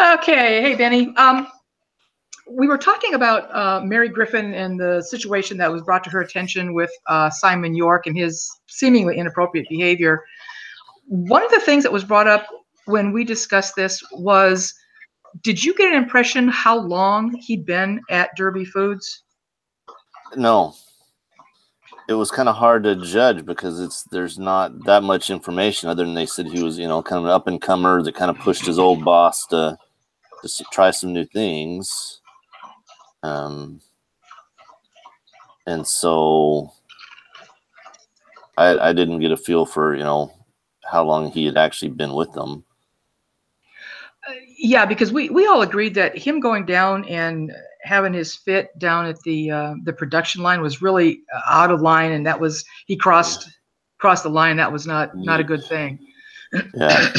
Okay, hey Benny. We were talking about Mary Griffin and the situation that was brought to her attention with Simon York and his seemingly inappropriate behavior. One of the things that was brought up when we discussed this was, did you get an impression how long he'd been at Derby Foods? No. It was kind of hard to judge because there's not that much information other than they said he was, kind of an up and comer that kind of pushed his old boss to try some new things. And so I didn't get a feel for, how long he had actually been with them. Yeah, because we all agreed that him going down and having his fit down at the production line was really out of line, and that was he crossed the line. That was not a good thing. Yeah,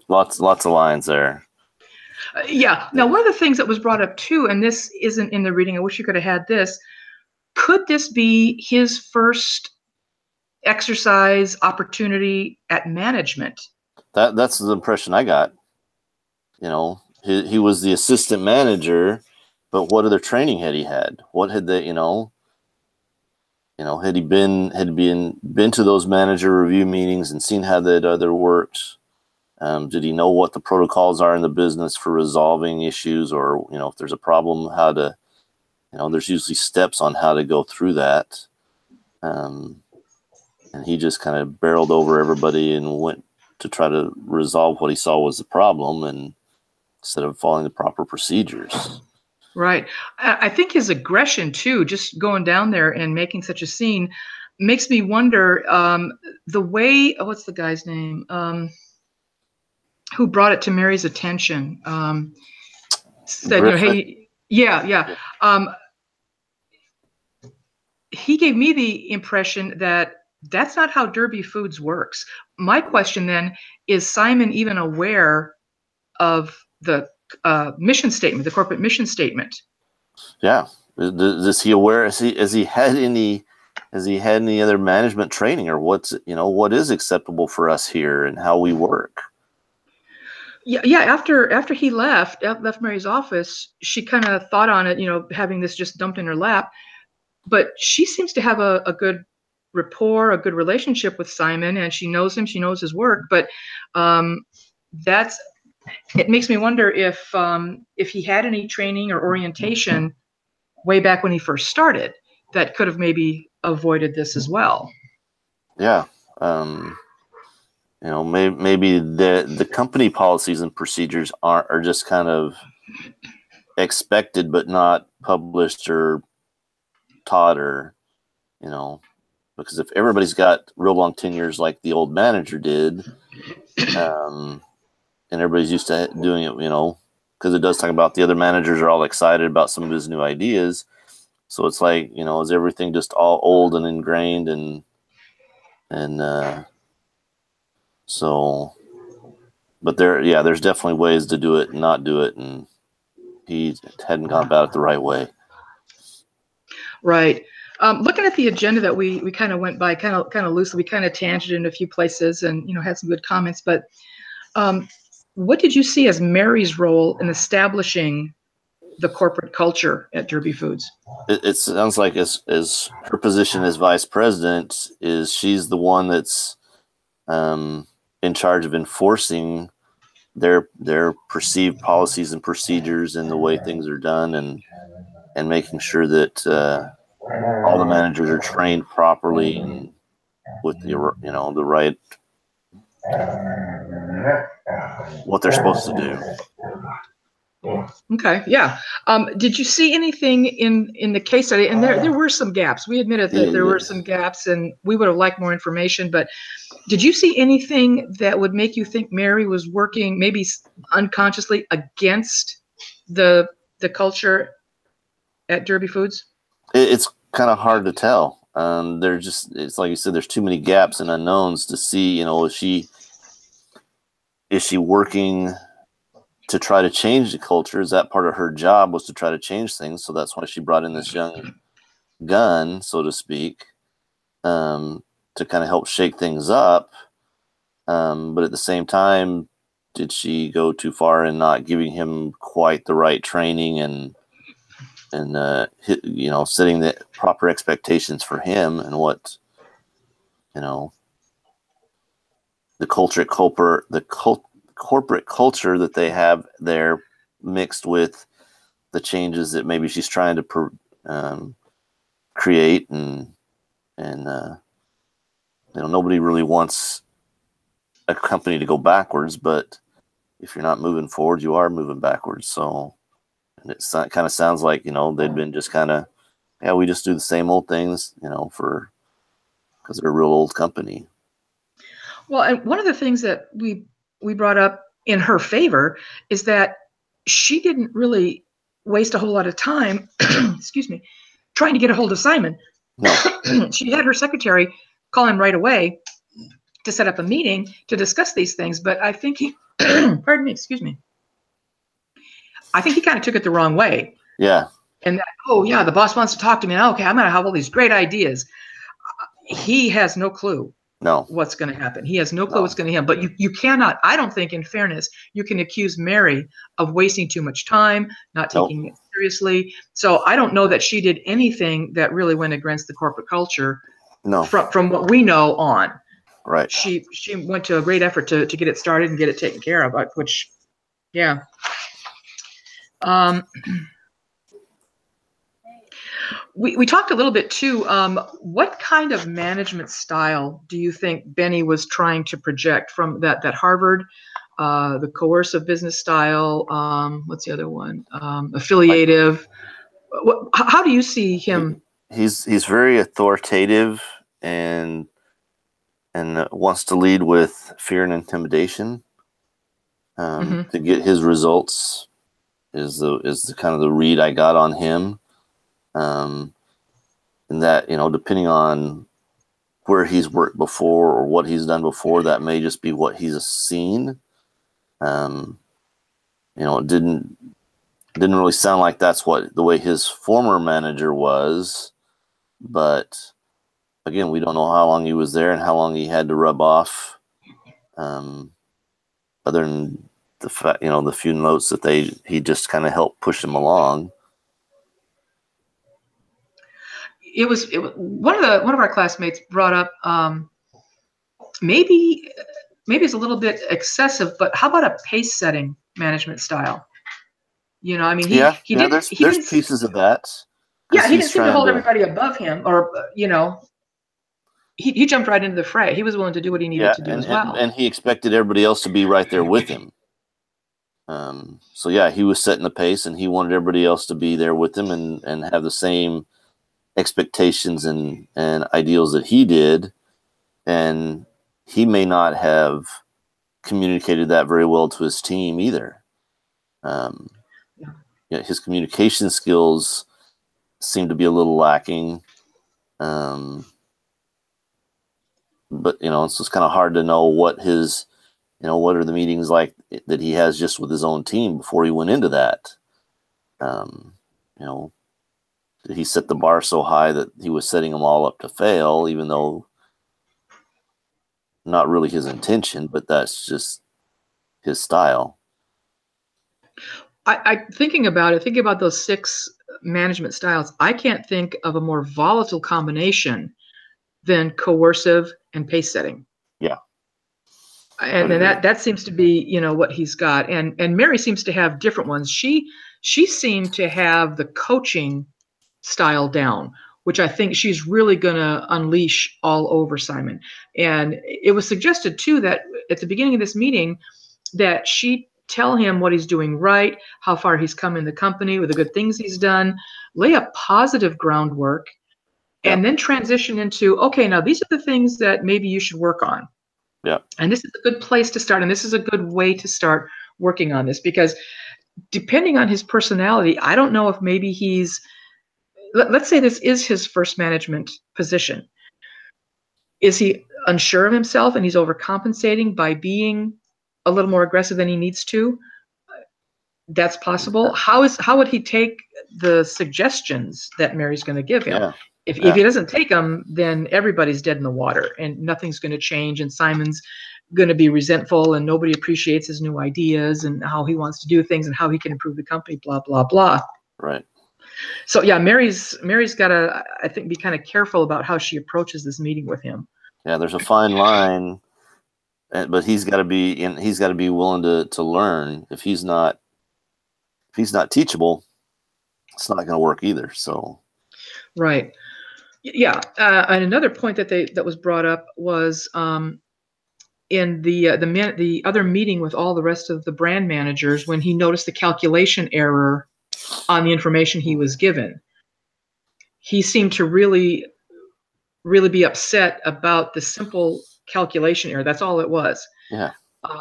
lots of lines there. Yeah. Now, one of the things that was brought up too, and this isn't in the reading, I wish you could have had this. Could this be his first exercise opportunity at management? That's the impression I got. He was the assistant manager, but what other training had he had? What had they, had he been to those manager review meetings and seen how that other worked? Did he know what the protocols are in the business for resolving issues, or if there's a problem, how to, there's usually steps on how to go through that. And he just kind of barreled over everybody and went to try to resolve what he saw was the problem, and instead of following the proper procedures. Right. I think his aggression too, just going down there and making such a scene, makes me wonder the way. What's the guy's name? Who brought it to Mary's attention? Said, Griffin? hey, yeah. He gave me the impression that that's not how Derby Foods works. My question then is, Simon even aware of the mission statement, the corporate mission statement? Yeah. Is he aware? Has he had any other management training, or what is acceptable for us here and how we work? Yeah. After he left Mary's office, she kind of thought on it, having this just dumped in her lap. But she seems to have a good rapport, a good relationship with Simon, and she knows him, she knows his work. But it makes me wonder if he had any training or orientation way back when he first started that could have maybe avoided this as well. Yeah. Maybe the company policies and procedures are just kind of expected but not published or taught, or because if everybody's got real long tenures like the old manager did, and everybody's used to doing it, because it does talk about the other managers are all excited about some of his new ideas. So it's like, is everything just all old and ingrained so, but there's definitely ways to do it and not do it, and he hadn't gone about it the right way. Right. Looking at the agenda that we kind of went by kind of loosely, we kind of tangented in a few places and had some good comments. But what did you see as Mary's role in establishing the corporate culture at Derby Foods? It sounds like as her position as vice president is she's the one that's in charge of enforcing their perceived policies and procedures and the way things are done, and making sure that all the managers are trained properly and with the right what they're supposed to do. Okay, yeah. Did you see anything in the case study? And there were some gaps. We admitted that there were some gaps, and we would have liked more information. But did you see anything that would make you think Mary was working maybe unconsciously against the culture at Derby Foods? It's kind of hard to tell. It's like you said, there's too many gaps and unknowns to see, is she working to try to change the culture? Is that part of her job, was to try to change things? So that's why she brought in this young gun, so to speak, to kind of help shake things up. But at the same time, did she go too far in not giving him quite the right training and you know, setting the proper expectations for him and what, you know, the corporate culture that they have there mixed with the changes that maybe she's trying to create, and you know, nobody really wants a company to go backwards, but if you're not moving forward, you are moving backwards. So, and it kind of sounds like, you know, they'd been just kind of, yeah, we just do the same old things, you know, because they're a real old company. Well, and one of the things that we brought up in her favor is that she didn't really waste a whole lot of time, excuse me, trying to get a hold of Simon. No. She had her secretary call him right away to set up a meeting to discuss these things. But I think he, pardon me, excuse me. I think he kind of took it the wrong way. Yeah. And that, oh yeah, the boss wants to talk to me. Okay, I'm going to have all these great ideas. He has no clue. No. What's going to happen. He has no clue what's going to happen. But you cannot, I don't think, in fairness, you can accuse Mary of wasting too much time, not taking it seriously. So I don't know that she did anything that really went against the corporate culture. No. From what we know on. Right. She went to a great effort to get it started and get it taken care of, which, yeah. We talked a little bit too. What kind of management style do you think Benny was trying to project from that Harvard, the coercive business style? What's the other one? Affiliative. How do you see him? He's very authoritative and wants to lead with fear and intimidation to get his results. Is the kind of the read I got on him. And that, you know, depending on where he's worked before or what he's done before, that may just be what he's seen. You know, it didn't really sound like that's the way his former manager was, but again, we don't know how long he was there and how long he had to rub off, other than the fact, you know, the few notes that he just kind of helped push him along. It was one of our classmates brought up maybe it's a little bit excessive, but how about a pace setting management style? You know, I mean, there's pieces of that. Yeah, he didn't seem to hold everybody above him, or you know, he jumped right into the fray. He was willing to do what he needed to do as well, and he expected everybody else to be right there with him. So yeah, he was setting the pace, and he wanted everybody else to be there with him and have the same expectations and ideals that he did, and he may not have communicated that very well to his team either. Yeah, his communication skills seem to be a little lacking, but you know, it's just kind of hard to know what his, you know, what are the meetings like that he has just with his own team before he went into that. You know, he set the bar so high that he was setting them all up to fail, even though not really his intention, but that's just his style. Thinking about those 6 management styles, I can't think of a more volatile combination than coercive and pace setting. Yeah. And that seems to be, you know, what he's got. And Mary seems to have different ones. She seemed to have the coaching style down, which I think she's really going to unleash all over Simon. And it was suggested too that at the beginning of this meeting that she tell him what he's doing right, how far he's come in the company with the good things he's done, lay a positive groundwork, and then transition into, okay, now these are the things that maybe you should work on. Yeah. And this is a good place to start. And this is a good way to start working on this, because depending on his personality, I don't know if maybe let's say this is his first management position. Is he unsure of himself and he's overcompensating by being a little more aggressive than he needs to? That's possible. How would he take the suggestions that Mary's going to give him? Yeah. If Yeah. he doesn't take them, then everybody's dead in the water, and nothing's going to change. And Simon's going to be resentful, and nobody appreciates his new ideas and how he wants to do things and how he can improve the company. Blah blah blah. Right. So yeah, Mary's got to, I think, be kind of careful about how she approaches this meeting with him. Yeah, there's a fine line, but he's got to be willing to learn. If he's not teachable, it's not going to work either. So. Right. Yeah. And another point that was brought up was in the other meeting with all the rest of the brand managers, when he noticed the calculation error on the information he was given. He seemed to really be upset about the simple calculation error. That's all it was. Yeah.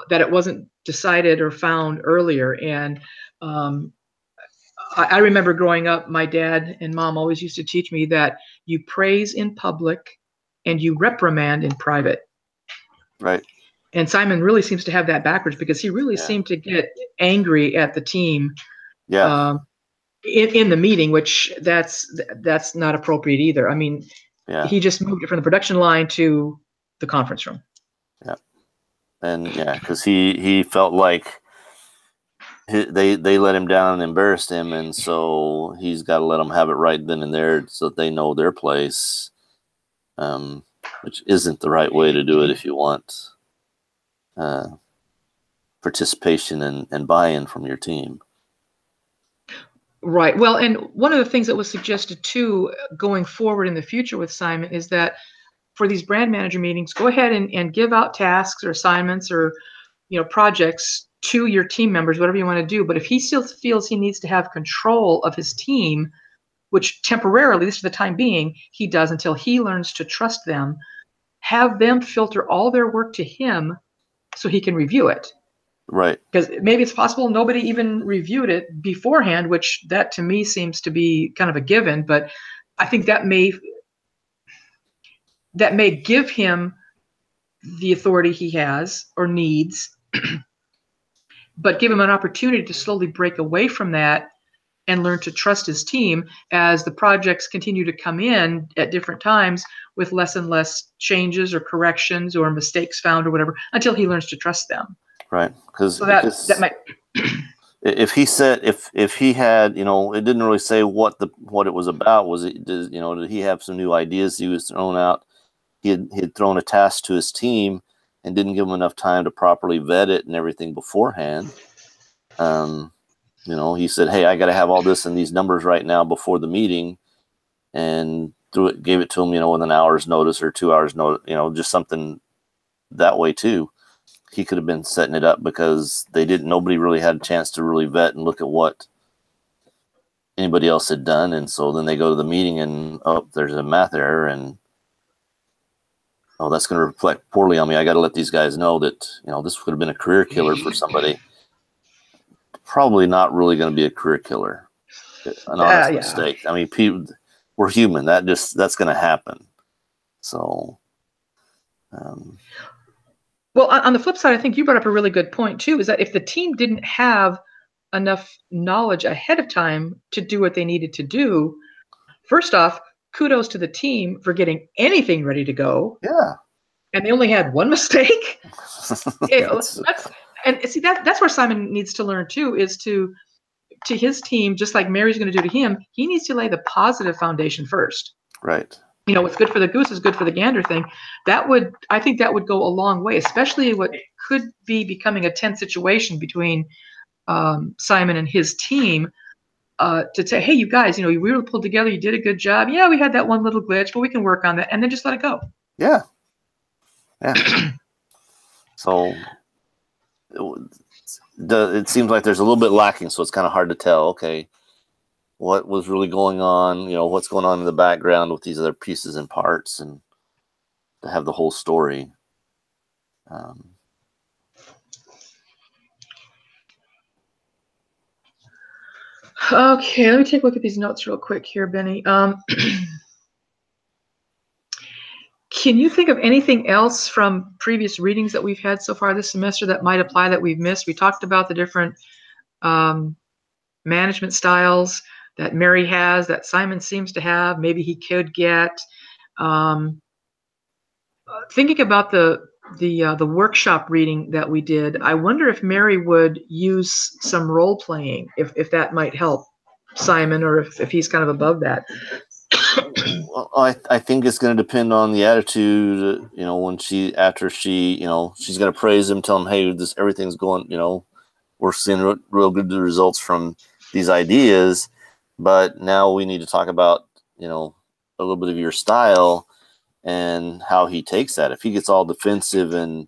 That it wasn't decided or found earlier. And I remember growing up, my dad and mom always used to teach me that you praise in public and you reprimand in private. Right. And Simon really seems to have that backwards, because he really seemed to get angry at the team. Yeah. In the meeting, which that's not appropriate either. I mean, he just moved it from the production line to the conference room. Yeah. And because he felt like they let him down and embarrassed him, and so he's got to let them have it right then and there, so that they know their place, which isn't the right way to do it if you want participation and buy-in from your team. Right. Well, and one of the things that was suggested too, going forward in the future with Simon, is that for these brand manager meetings, go ahead and give out tasks or assignments or projects to your team members, whatever you want to do. But if he still feels he needs to have control of his team, which temporarily, at least for the time being, he does until he learns to trust them, have them filter all their work to him so he can review it. Right. Because maybe it's possible nobody even reviewed it beforehand, which that to me seems to be kind of a given. But I think that may give him the authority he has or needs, but give him an opportunity to slowly break away from that and learn to trust his team as the projects continue to come in at different times with less and less changes or corrections or mistakes found or whatever, until he learns to trust them. Right. So that might. If he said, if he had, it didn't really say what it was about. Was it, did he have some new ideas he was throwing out? He had thrown a task to his team and didn't give them enough time to properly vet it and everything beforehand. He said, "Hey, I got to have all this and these numbers right now before the meeting," and gave it to him, with an hour's notice or 2 hours notice, just something that way too. He could have been setting it up because nobody really had a chance to really vet and look at what anybody else had done. And so then they go to the meeting and, there's a math error, and that's going to reflect poorly on me. I got to let these guys know that, this would have been a career killer for somebody. Probably not really going to be a career killer. An honest mistake. I mean, people, we're human. That's going to happen. So, well, on the flip side, I think you brought up a really good point too, is that if the team didn't have enough knowledge ahead of time to do what they needed to do, first off, kudos to the team for getting anything ready to go. Yeah. And they only had one mistake. And see, that's where Simon needs to learn too, is to his team, just like Mary's going to do to him, he needs to lay the positive foundation first. Right. What's good for the goose is good for the gander thing. I think that would go a long way, especially what could be becoming a tense situation between Simon and his team, to say, hey, you guys, we were pulled together. You did a good job. Yeah, we had that one little glitch, but we can work on that. And then just let it go. Yeah. Yeah. So it seems like there's a little bit lacking. So it's kind of hard to tell, okay, what was really going on, what's going on in the background with these other pieces and parts, and to have the whole story. Okay, let me take a look at these notes real quick here, Benny. Can you think of anything else from previous readings that we've had so far this semester that might apply that we've missed? We talked about the different management styles. that Mary has, that Simon seems to have, maybe he could get. Um, Thinking about the workshop reading that we did, I wonder if Mary would use some role playing, if that might help Simon, or if he's kind of above that. Well, I think it's going to depend on the attitude. You know, when after she, you know, she's going to praise him, tell him, hey, everything's going, you know, we're seeing real good results from these ideas, but now we need to talk about, you know, a little bit of your style and how he takes that. If he gets all defensive and,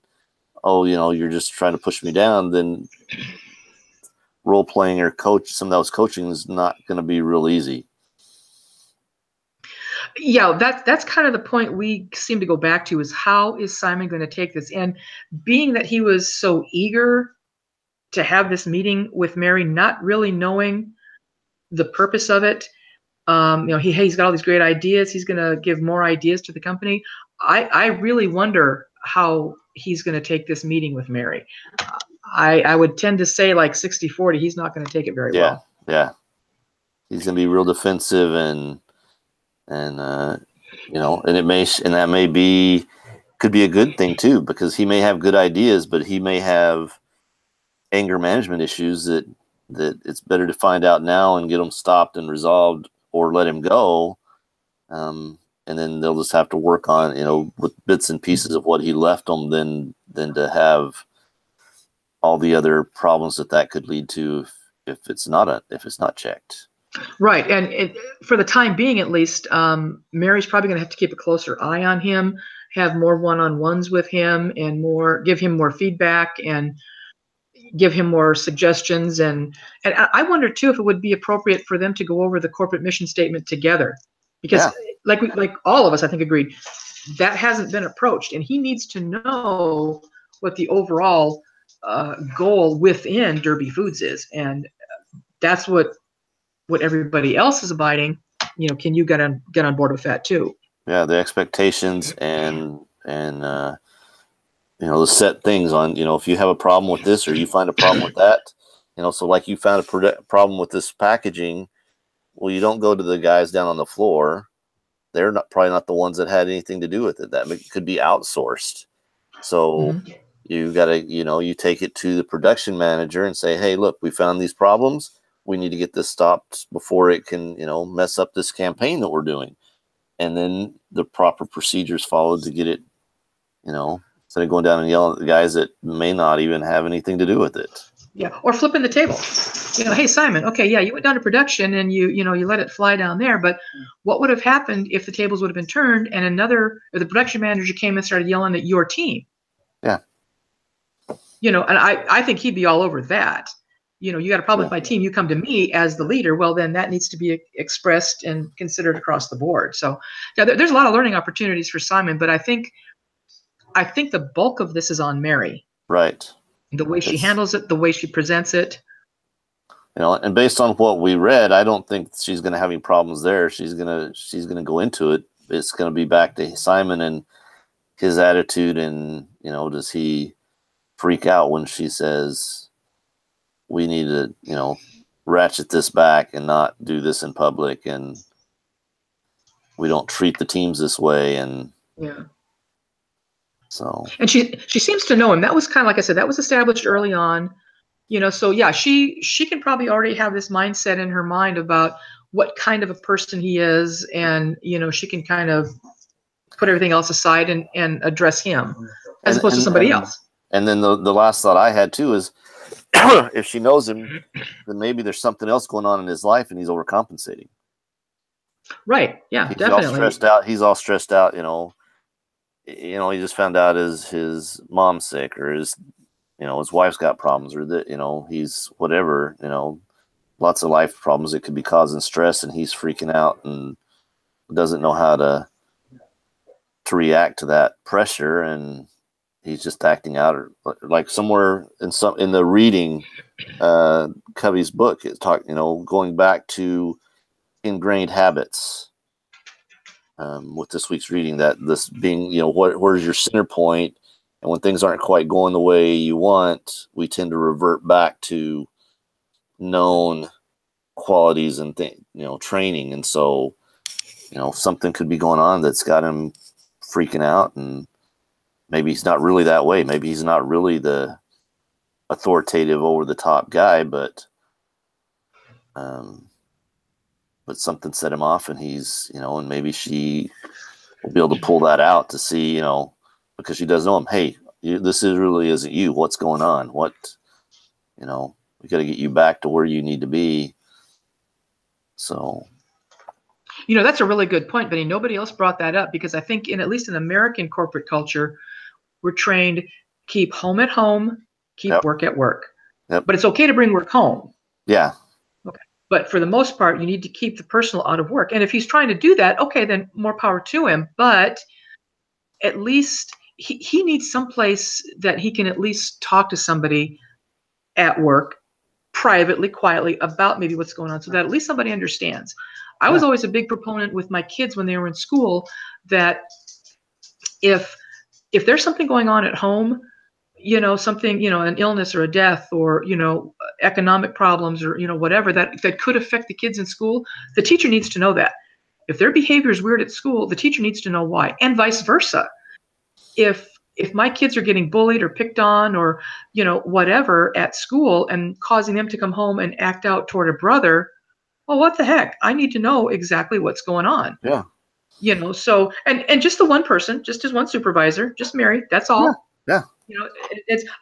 oh, you know, you're just trying to push me down, then role playing or some of those coaching is not going to be real easy. Yeah, that's kind of the point we seem to go back to, is how is Simon going to take this? And being that he was so eager to have this meeting with Mary, not really knowing the purpose of it, you know, he's got all these great ideas. He's going to give more ideas to the company. I really wonder how he's going to take this meeting with Mary. I would tend to say like 60-40. He's not going to take it very well. Yeah. He's going to be real defensive and you know, and that could be a good thing too, because he may have good ideas, but he may have anger management issues that it's better to find out now and get them stopped and resolved, or let him go. And then they'll just have to work on, you know, with bits and pieces of what he left them than to have all the other problems that could lead to if it's not checked. Right. And for the time being, at least, Mary's probably going to have to keep a closer eye on him, have more one-on-ones with him, and give him more feedback and give him more suggestions. And I wonder too if it would be appropriate for them to go over the corporate mission statement together, because like all of us, I think, agreed that hasn't been approached, and he needs to know what the overall goal within Derby Foods is, and that's what everybody else is abiding. You know, can you get on board with that too? Yeah, the expectations and you know, the set things on, you know, if you have a problem with this or you find a problem with that, you know, so like you found a problem with this packaging, well, you don't go to the guys down on the floor. They're probably not the ones that had anything to do with it. That could be outsourced. So you got to, you know, you take it to the production manager and say, hey, look, we found these problems. We need to get this stopped before it can, you know, mess up this campaign that we're doing. And then the proper procedures followed to get it, you know, instead of going down and yelling at the guys that may not even have anything to do with it. Yeah, or flipping the table. You know, hey, Simon, okay, yeah, you went down to production and you let it fly down there, but what would have happened if the tables would have been turned and or the production manager came and started yelling at your team? Yeah. You know, and I think he'd be all over that. You know, you got a problem with my team, you come to me as the leader. Well, then that needs to be expressed and considered across the board. So yeah, there's a lot of learning opportunities for Simon, but I think the bulk of this is on Mary. Right. The way she handles it, the way she presents it. You know, and based on what we read, I don't think she's going to have any problems there. She's gonna go into it. It's going to be back to Simon and his attitude, and, you know, does he freak out when she says, we need to, you know, ratchet this back and not do this in public, and we don't treat the teams this way. And yeah. So, and she seems to know him. That was kind of, like I said, that was established early on, you know. So yeah, she can probably already have this mindset in her mind about what kind of a person he is, and, you know, she can kind of put everything else aside and address him as opposed to somebody else. And then the last thought I had too is, if she knows him, then maybe there's something else going on in his life and he's overcompensating. Right. Yeah, he's definitely. All stressed out. He's all stressed out, you know. He just found out his mom's sick, or his wife's got problems, or that, you know, he's whatever, you know, lots of life problems that could be causing stress, and he's freaking out and doesn't know how to react to that pressure, and he's just acting out. Or like somewhere in the reading, Covey's book, it's talking, you know, going back to ingrained habits. With this week's reading, that this being, you know, where's your center point, and when things aren't quite going the way you want, we tend to revert back to known qualities and training. And so, something could be going on that's got him freaking out, and maybe he's not really that way. Maybe he's not really the authoritative, over the top guy, but something set him off, and he's, and maybe she will be able to pull that out to see, because she does know him. Hey, this really isn't you. What's going on? What, we got to get you back to where you need to be. So, that's a really good point, Benny. Nobody else brought that up, because I think at least in American corporate culture, we're trained, keep home at home, keep work at work. Yep. But it's okay to bring work home. Yeah. Okay. But for the most part, you need to keep the personal out of work. And if he's trying to do that, okay, then more power to him. But at least he needs some place that he can at least talk to somebody at work privately, quietly, about maybe what's going on, so that at least somebody understands. I was always a big proponent with my kids when they were in school that if there's something going on at home, something, an illness or a death or, economic problems or, whatever that could affect the kids in school, the teacher needs to know that. If their behavior is weird at school, the teacher needs to know why, and vice versa. If my kids are getting bullied or picked on or, whatever at school and causing them to come home and act out toward a brother, well, what the heck? I need to know exactly what's going on. Yeah. So, and just the one person, just as one supervisor, just Mary, that's all. Yeah.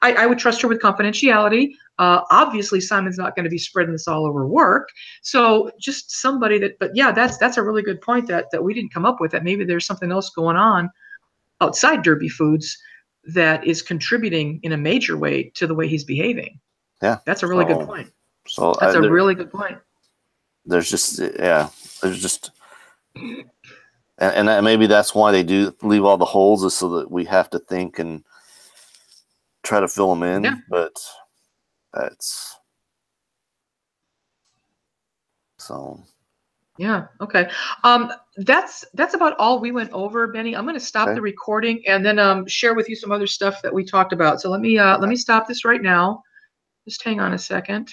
I would trust her with confidentiality. Obviously, Simon's not going to be spreading this all over work. So just somebody but yeah, that's a really good point that we didn't come up with, that maybe there's something else going on outside Derby Foods that is contributing in a major way to the way he's behaving. Yeah. That's a really good point. So that's a really good point. There's just, and maybe that's why they do leave all the holes, is so that we have to think and try to fill them in. Yeah. But that's so. Yeah. Okay. That's about all we went over, Benny. I'm going to stop the recording and then share with you some other stuff that we talked about. So let me stop this right now. Just hang on a second.